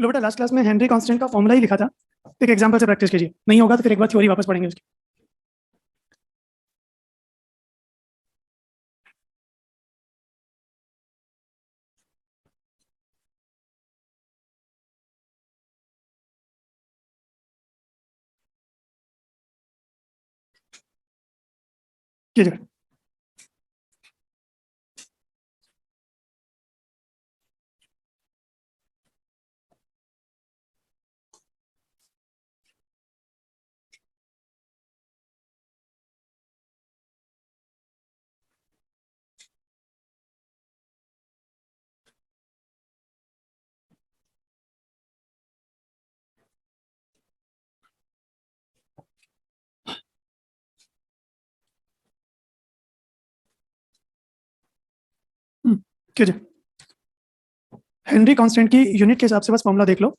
लो बेटा, last class में Henry constant का फॉर्मूला ही लिखा था। एक एग्जांपल से प्रैक्टिस कीजिए, नहीं होगा तो फिर एक बार थ्योरी वापस पढ़ेंगे उसकी। कीजिए। कीजिए। हेनरी कांस्टेंट की यूनिट के हिसाब से बस फॉर्मूला देख लो।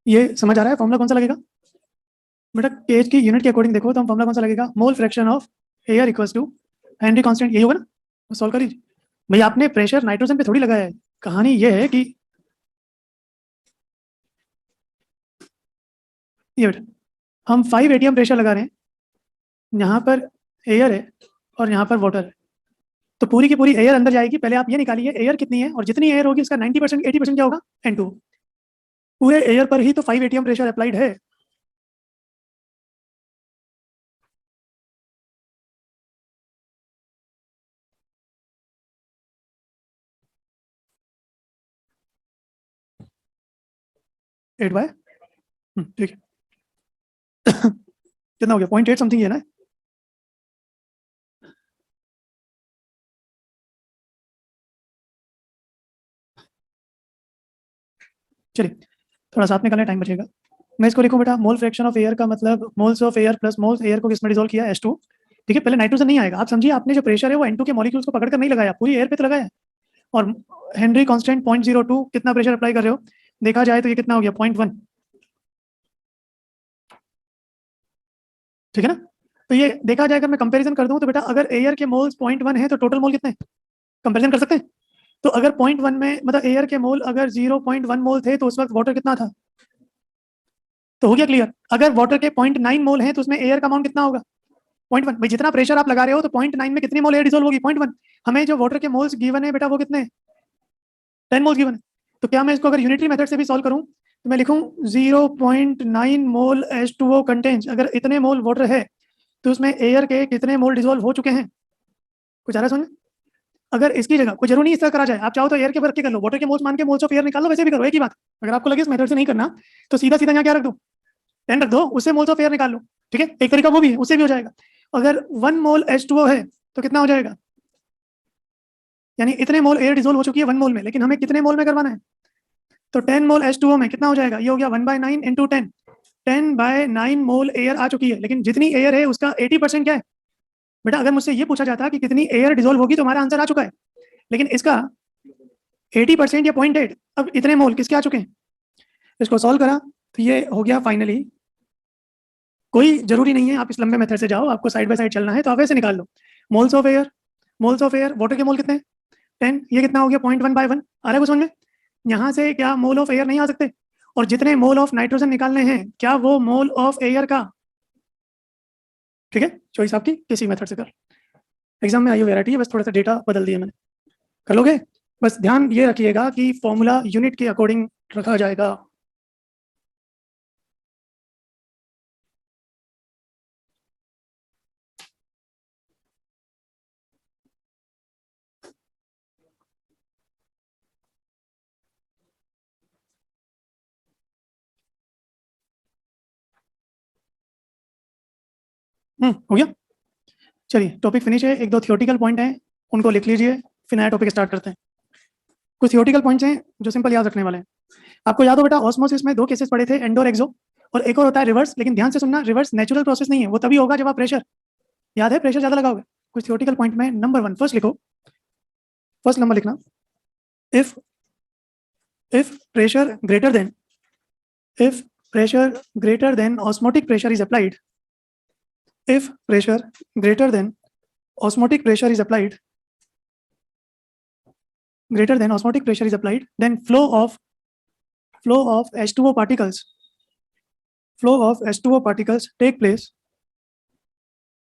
ये समझ आ रहा है फॉर्मूला कौन सा लगेगा? बेटा, केज की यूनिट के अकॉर्डिंग देखो तो हम फॉर्मूला कौन सा लगेगा? Mole fraction of air equals to Henry constant, यही होगा ना? सॉल्व करिए भाई। आपने प्रेशर नाइट्रोजन पे थोड़ी लगाया है। कहानी ये है कि ये बेटा, हम 5 एटीएम प्रेशर लगा रहे हैं। यहाँ पर एयर है और यहाँ पर वाटर है। तो पूरी की पूरी एयर अंदर जाएगी। पहले आप ये निकालिए एयर कितनी है, और जितनी एयर होगी उसका 90% 80% क्या होगा? N2। पूरे एयर पर ही तो 5 एटीएम प्रेशर अप्लाइड है। एट बाय ठीक है। कितना हो गया? 0.8 समथिंग है ना? चलिए, थोड़ा साथ में करने टाइम बचेगा। मैं इसको लिखूं बेटा, मोल फ्रैक्शन ऑफ एयर का मतलब moles of air plus moles air को किसमें डिसॉल्व किया? H2। ठीक है, पहले नाइट्रोजन नहीं आएगा। आप समझिए, आपने जो प्रेशर है वो N2 के मॉलिक्यूल्स को पकड़कर नहीं लगाया, पूरी एयर पे तो लगाया है। और हेनरी कांस्टेंट 0.02, कितना प्रेशर अप्लाई कर रहे हो? देखा जाए तो ये कितना हो गया? 0.1। ठीक है ना? तो ये देखा जाए, अगर मैं कंपैरिजन कर दूं तो बेटा, अगर एयर के मोल्स 0.1 है तो टोटल मोल कितने हैं? कंपैरिजन कर सकते हैं। तो अगर 0.1 में मतलब एयर के मोल अगर 0.1 मोल थे तो उस वक्त वाटर कितना था? तो हो गया क्लियर। अगर वाटर के 0.9 मोल है तो उसमें एयर का अमाउंट कितना होगा? 0.1। भाई, जितना प्रेशर आप लगा रहे हो तो 0.9 में कितनी मोल एयर डिसॉल्व होगी? 0.1। हमें जो वाटर के मोल्स गिवन है बेटा वो कितने? 10 मोल्स गिवन है। तो क्या मैं इसको अगर यूनिटरी मेथड से भी सॉल्व करूं तो मैं लिखूं 0.9 मोल H2O कंटेन्स, अगर इतने मोल वाटर है तो उसमें एयर के कितने मोल डिसॉल्व हो चुके हैं? कुछ आ रहा है समझ में? अगर इसकी जगह कोई जरूरी नहीं इस तरह करा जाए, आप चाहो तो एयर के वर्क के कर लो, वाटर के मोल्स मान के मोल्स ऑफ एयर निकाल लो, वैसे भी करो, एक ही बात। अगर आपको लगे इस मेथड से नहीं करना तो सीधा सीधा यहाँ क्या रख दो? 10 रख दो, उससे मोल्स ऑफ एयर निकाल लो। ठीक है, एक तरीका वो भी है, उससे भी हो जाएगा। अगर 1 मोल H2O है तो कितना हो जाएगा? यानी इतने मोल एयर डिसॉल्व हो चुकी है 1 मोल में, लेकिन हमें कितने मोल में करवाना है? तो 10 मोल H2O में कितना हो जाएगा? ये हो गया 1/9 इंटू 10। 10/9 मोल एयर आ चुकी है, लेकिन जितनी एयर है उसका 80% क्या है? बेटा, अगर मुझसे ये पूछा जाता कि कितनी एयर डिसॉल्व होगी तो हमारा आंसर आ चुका है, लेकिन इसका 80% या 0.8, अब इतने मोल किसके आ चुके हैं? इसको सॉल्व करा तो ये हो गया फाइनली। कोई जरूरी नहीं है आप इस लंबे मेथड से जाओ, आपको साइड बाय साइड चलना है तो आप वैसे निकाल लो। Moles of air, moles of air, water के मोल कितने हैं? 10। ये कितना हो गया? 0.1/1। आ रहा है कुछ समझ में? यहाँ से क्या मोल ऑफ एयर नहीं आ सकते? और जितने मोल ऑफ नाइट्रोजन निकालने हैं, क्या वो मोल ऑफ एयर का? ठीक है, चॉइस आपकी, किसी मेथड से कर। एग्जाम में आई वेराइटी है, बस थोड़ा सा डेटा बदल दिया मैंने। कर लोगे? बस ध्यान ये रखिएगा कि फॉर्मूला यूनिट के अकॉर्डिंग रखा जाएगा। हो गया। चलिए टॉपिक फिनिश है। एक दो थियोटिकल पॉइंट हैं, उनको लिख लीजिए, फिर नया टॉपिक स्टार्ट करते हैं। कुछ थियोटिकल पॉइंट्स हैं जो सिंपल याद रखने वाले हैं। आपको याद हो बेटा, ऑस्मोसिस में दो केसेस पढ़े थे, एंडो और एक्सो, और एक और होता है रिवर्स। लेकिन ध्यान से सुनना, रिवर्स नेचुरल प्रोसेस नहीं है, वो तभी होगा जब आप प्रेशर, याद है, प्रेशर ज्यादा लगाओगे। कुछ थियोटिकल पॉइंट में नंबर 1 फर्स्ट लिखो, फर्स्ट नंबर लिखना, if pressure greater than if pressure greater than osmotic pressure is applied, if pressure greater than osmotic pressure is applied, greater than osmotic pressure is applied, then flow of H2O particles take place.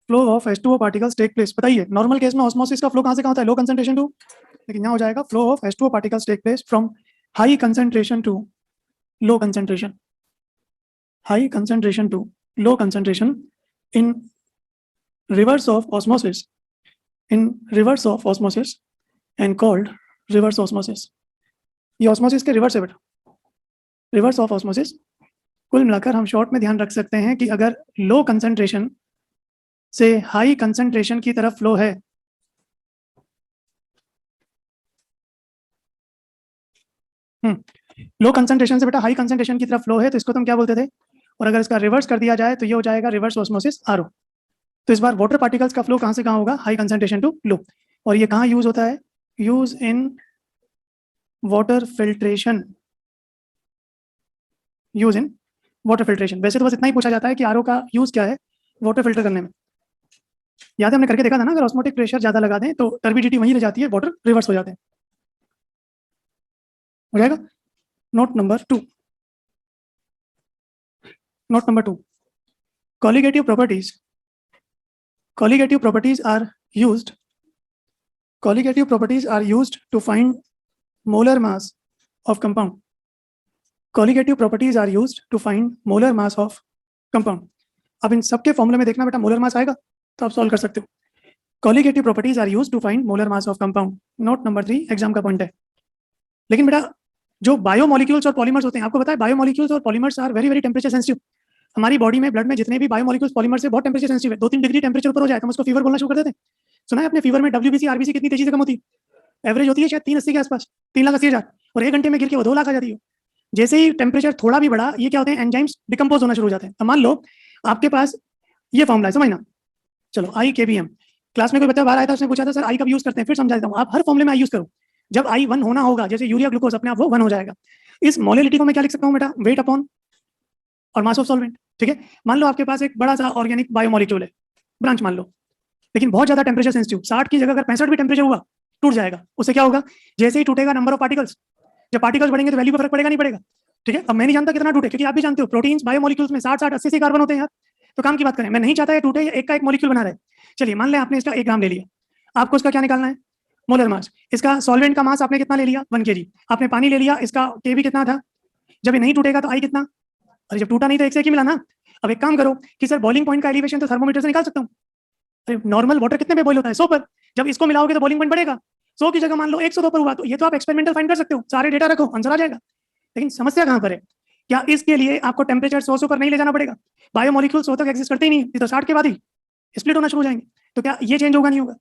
Flow of H2O particles take place. बताइए, normal case में osmosis का flow कहां से कहां होता है? Low concentration to, लेकिन यहां हो जाएगा flow of H2O particles take place from high concentration to low concentration, high concentration to low concentration in reverse of osmosis, and called reverse osmosis. ये ऑस्मोसिस के रिवर्स है बेटा, रिवर्स ऑफ ऑस्मोसिस। कुल मिलाकर हम शॉर्ट में ध्यान रख सकते हैं कि अगर लो कंसंट्रेशन से हाई कंसंट्रेशन की तरफ फ्लो है, लो कंसंट्रेशन से बेटा हाई कंसंट्रेशन की तरफ फ्लो है, तो इसको तुम क्या बोलते थे? और अगर इसका रिवर्स कर दिया जाए तो ये हो जाएगा रिवर्स ऑस्मोसिस आरओ। तो इस बार वाटर पार्टिकल्स का फ्लो कहां से कहां होगा? हाई कंसंट्रेशन टू लो। और ये कहां यूज होता है? Use in water filtration, use in water filtration. वैसे तो बस इतना ही पूछा जाता है कि आरओ का यूज क्या है वाटर फिल्टर करने में। याद है हमने करके देखा था ना, अगर ऑस्मोटिक प्रेशर ज्यादा लगा दें तो टर्बिडिटी वहीं रह जाती है, वाटर रिवर्स हो जाते हैं। हो जाएगा। Note number 2, note number 2, colligative properties are used to find molar mass of compound. Colligative properties are used to find molar mass of compound. अब इन सबके फॉर्मूले में देखना बेटा, मोलर मास आएगा तो आप सॉल्व कर सकते हो। Colligative properties are used to find molar mass of compound. Note number 3 exam का पॉइंट है। लेकिन बेटा जो बायोमोलिक्यूल्स और पॉलीमर्स होते हैं, आपको पता है बायोमोलिक्यूल्स और polymers are very very temperature sensitive. हमारी बॉडी में, ब्लड में जितने भी बायोमोलिक्यूल्स पॉलीमर्स है बहुत टेम्परेचर सेंसिटिव है। 2-3 डिग्री टेम्परेचर ऊपर हो जाए तो हम उसको फीवर बोलना शुरू कर देते हैं। सुना है अपने फीवर में WBC RBC कितनी तेजी से कम होती है? एवरेज होती है शायद 380 के आसपास, 3,80,000, और 1 घंटे में गिर के वो 2 लाख आ जाती है। जैसे ही टेम्परेचर थोड़ा भी बढ़ा, ये क्या होते हैं, एंजाइम्स डिकम्पोज होना शुरू हो जाते हैं। अब मान लो आपके पास ये फॉर्मूला है, समझना। चलो I kbm, क्लास में कोई बच्चा बाहर आया था, उसने पूछा था सर आई कब यूज करते हैं, फिर समझा देता हूँ। आप हर फॉर्मूले में आई यूज करो। जब I 1 होना होगा, जैसे यूरिया ग्लूकोज, अपने आप वो 1 हो जाएगा। इस मोलिलिटी को मैं क्या लिख सकता हूँ बेटा? वेट अपॉन और मास ऑफ सॉल्वेंट। ठीक है, मान लो आपके पास एक बड़ा सा ऑर्गेनिक बायोमोलिक्यूल है, ब्रांच मान लो, लेकिन बहुत ज्यादा टेम्परेचर सेंसिटिव, 60 की जगह अगर 65 भी टेम्परेचर हुआ, टूट जाएगा। उससे क्या होगा? जैसे ही टूटेगा नंबर ऑफ पार्टिकल्स, जब पार्टिकल्स बढ़ेंगे तो वैल्यू पर फर्क पड़ेगा नहीं पड़ेगा? ठीक है, अब मैं नहीं जानता कितना टूटे, क्योंकि आप भी जानते हो प्रोटीन्स बायोमोलिक्यूल्स में 60-60 80 कार्बन होते हैं यार। तो काम की बात करें, मैं नहीं चाहता है टूटे, एक का एक मॉलिक्यूल बना रहे। चलिए मान लें आपने इसका 1 ग्राम ले लिया, आपको इसका क्या निकालना है? Molar mass. इसका सॉल्वेंट का मास आपने कितना ले लिया? 1 kg। आपने पानी ले लिया, इसका केबी कितना था? जब ये नहीं टूटेगा तो आई कितना? अरे जब टूटा नहीं तो एक से एक ही मिला ना। अब एक काम करो कि सर बॉइलिंग पॉइंट का एलिवेशन तो थर्मोमीटर से निकाल सकता हूँ। अरे नॉर्मल वाटर कितने पे बॉइल होता है? 100 पर। जब इसको मिलाओगे तो बॉइलिंग पॉइंट बढ़ेगा। 100 की जगह मान लो 102 पर हुआ, तो ये तो आप एक्सपेरिमेंटल फाइंड कर सकते हो, सारे डेटा रखो, आंसर आ जाएगा। लेकिन समस्या कहां पर है? क्या इसके लिए आपको टेम्परेचर 100 पर नहीं ले जाना पड़ेगा? बायोमोलिक्यूल 100 तक एक्सिस्ट करते ही नहीं, ये तो 60 के बाद ही स्प्लिट होना शुरू हो जाएंगे। तो क्या ये चेंज होगा? नहीं होगा।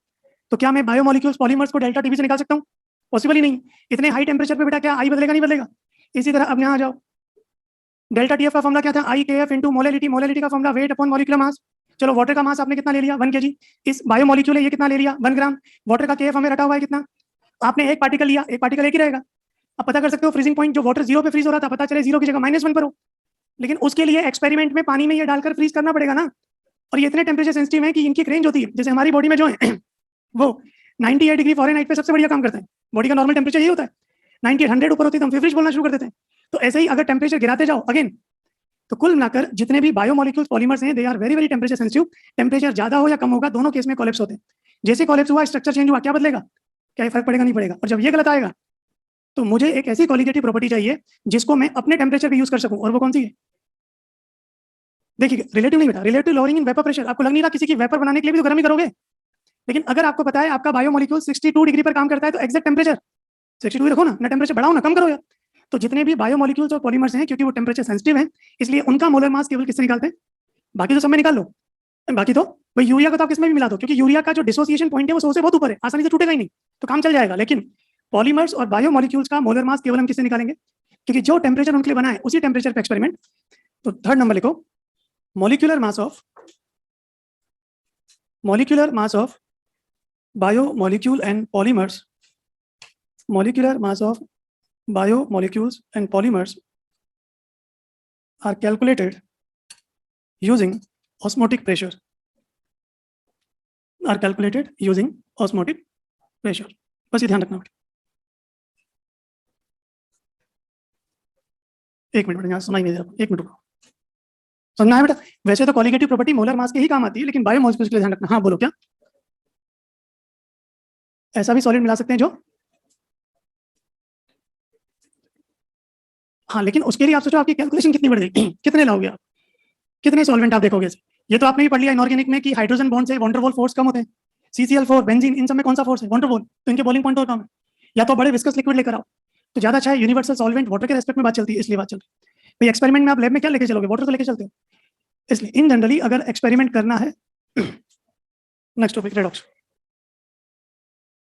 तो क्या मैं बायोमोलिक्यूल्स पॉलीमर्स को डेल्टा टीवी से निकाल सकता हूँ? पॉसिबल ही नहीं। इतने हाई टेम्परेचर पे बेटा क्या आई बदलेगा? नहीं बदलेगा। इसी तरह अब यहाँ आ जाओ, डेल्टा टीएफ का फॉर्मूला क्या था? आई के एफ इंटू मोलिलिटी, मोलिलिटी का formula weight upon molecular mass. चलो वाटर का मास आपने कितना ले लिया? 1 kg। इस बायोमोलिक्यूल है, ये कितना ले लिया? 1 ग्राम। वाटर का केएफ हमें रटा हुआ है कितना? आपने एक पार्टिकल लिया, एक पार्टिकल एक ही रहेगा। अब पता कर सकते हो फ्रीजिंग पॉइंट, जो वाटर 0 पे फ्रीज हो रहा था, पता चले 0 की जगह -1 पर हो। लेकिन उसके लिए एक्सपेरिमेंट में पानी में ये डालकर फ्रीज करना पड़ेगा ना। और ये इतने टेम्परेचर सेंसिटिव है कि इनकी रेंज होती है, जैसे हमारी बॉडी में जो है वो 98 डिग्री फॉरेनहाइट पे सबसे बढ़िया काम करते हैं। बॉडी का नॉर्मल टेम्परेचर यही होता है, 98 100 ऊपर होती है तो हम फेवरेज बोलना शुरू कर देते हैं। तो ऐसे ही अगर टेम्परेचर गिराते जाओ अगेन, तो कुल मिलाकर जितने भी बायोमोलिक्यूल्स पॉलीमर्स हैं, they are very very temperature sensitive. Temperature ज्यादा हो या कम होगा, दोनों केस में कोलैप्स होते हैं। जैसे कोलैप्स हुआ, स्ट्रक्चर चेंज हुआ, क्या बदलेगा? क्या फर्क पड़ेगा? नहीं पड़ेगा। और जब ये गलत आएगा तो मुझे एक ऐसी कॉलिगेटिव प्रॉपर्टी चाहिए जिसको मैं अपने टेम्परेचर पे यूज कर सकूं, और वो कौन सी है? देखिए, रिलेटिव नहीं बेटा, relative lowering in vapour pressure. आपको लग नहीं रहा किसी की वेपर बनाने के लिए भी तो गर्म ही करोगे? लेकिन अगर आपको पता है आपका बायोमोलिक्यूल 62 डिग्री पर काम करता है, तो एक्जैक्ट टेम्परेचर 62 रखो ना टेम्परेचर बढ़ाओ ना, कम करो यार। तो जितने भी बायोमोलिक्यूल्स और पॉलीमर्स हैं, क्योंकि वो टेम्परेचर सेंसिटिव हैं, इसलिए उनका मोलर मास केवल किससे निकालते हैं? बाकी तो सब में निकाल लो। बाकी तो भाई यूरिया का तो आप किसमें भी मिला दो, क्योंकि यूरिया का जो डिसोसिएशन पॉइंट है वो 100 से बहुत ऊपर है, आसानी से टूटेगा ही नहीं, तो काम चल जाएगा। लेकिन पॉलीमर्स और बायोमोलिक्यूल्स का मोलर मास केवल हम किससे निकालेंगे, क्योंकि जो टेम्परेचर उनके लिए बना है उसी टेम्परेचर पे एक्सपेरिमेंट। तो थर्ड नंबर लिखो, molecular mass of biomolecule and polymers, molecular mass of biomolecules and polymers are calculated using osmotic pressure, are calculated using osmotic pressure। बस ये ध्यान रखना बेटा। एक मिनट यहाँ सुनाई नहीं दे रहा, एक मिनट रुको, समझना है बेटा। वैसे तो क्वालिटेटिव प्रॉपर्टी मोलर मास के ही काम आती है, लेकिन बायोमोलिक्यूल्स के लिए ध्यान रखना। हाँ बोलो क्या, ऐसा भी सॉलिड मिला सकते हैं जो, हाँ लेकिन उसके लिए आप सोचो आपकी कैलकुलेशन कितनी बढ़ जाएगी, कितने लाओगे आप, कितने सॉल्वेंट आप देखोगे। ये तो आपने भी पढ़ लिया इनऑर्गेनिक में कि हाइड्रोजन बॉन्ड से वॉन डेर वाल फोर्स कम होते हैं, CCl4 बेंजीन, इन सब में कौन सा फोर्स है, वॉन डेर वाल, तो इनके बॉइलिंग पॉइंट और कम है। या तो बड़े विस्कस लिक्विड लेकर आओ तो ज्यादा अच्छा है, यूनिवर्सल सॉल्वेंट वाटर के रेस्पेक्ट में बात चलती है, इसलिए बात चल रही है भाई। एक्सपेरिमेंट में आप लैब में क्या लेके चलोगे, वाटर तो लेके चलते हो, इसलिए इन जनरली अगर एक्सपेरिमेंट करना है नेक्स्ट टॉपिक रेडॉक्स।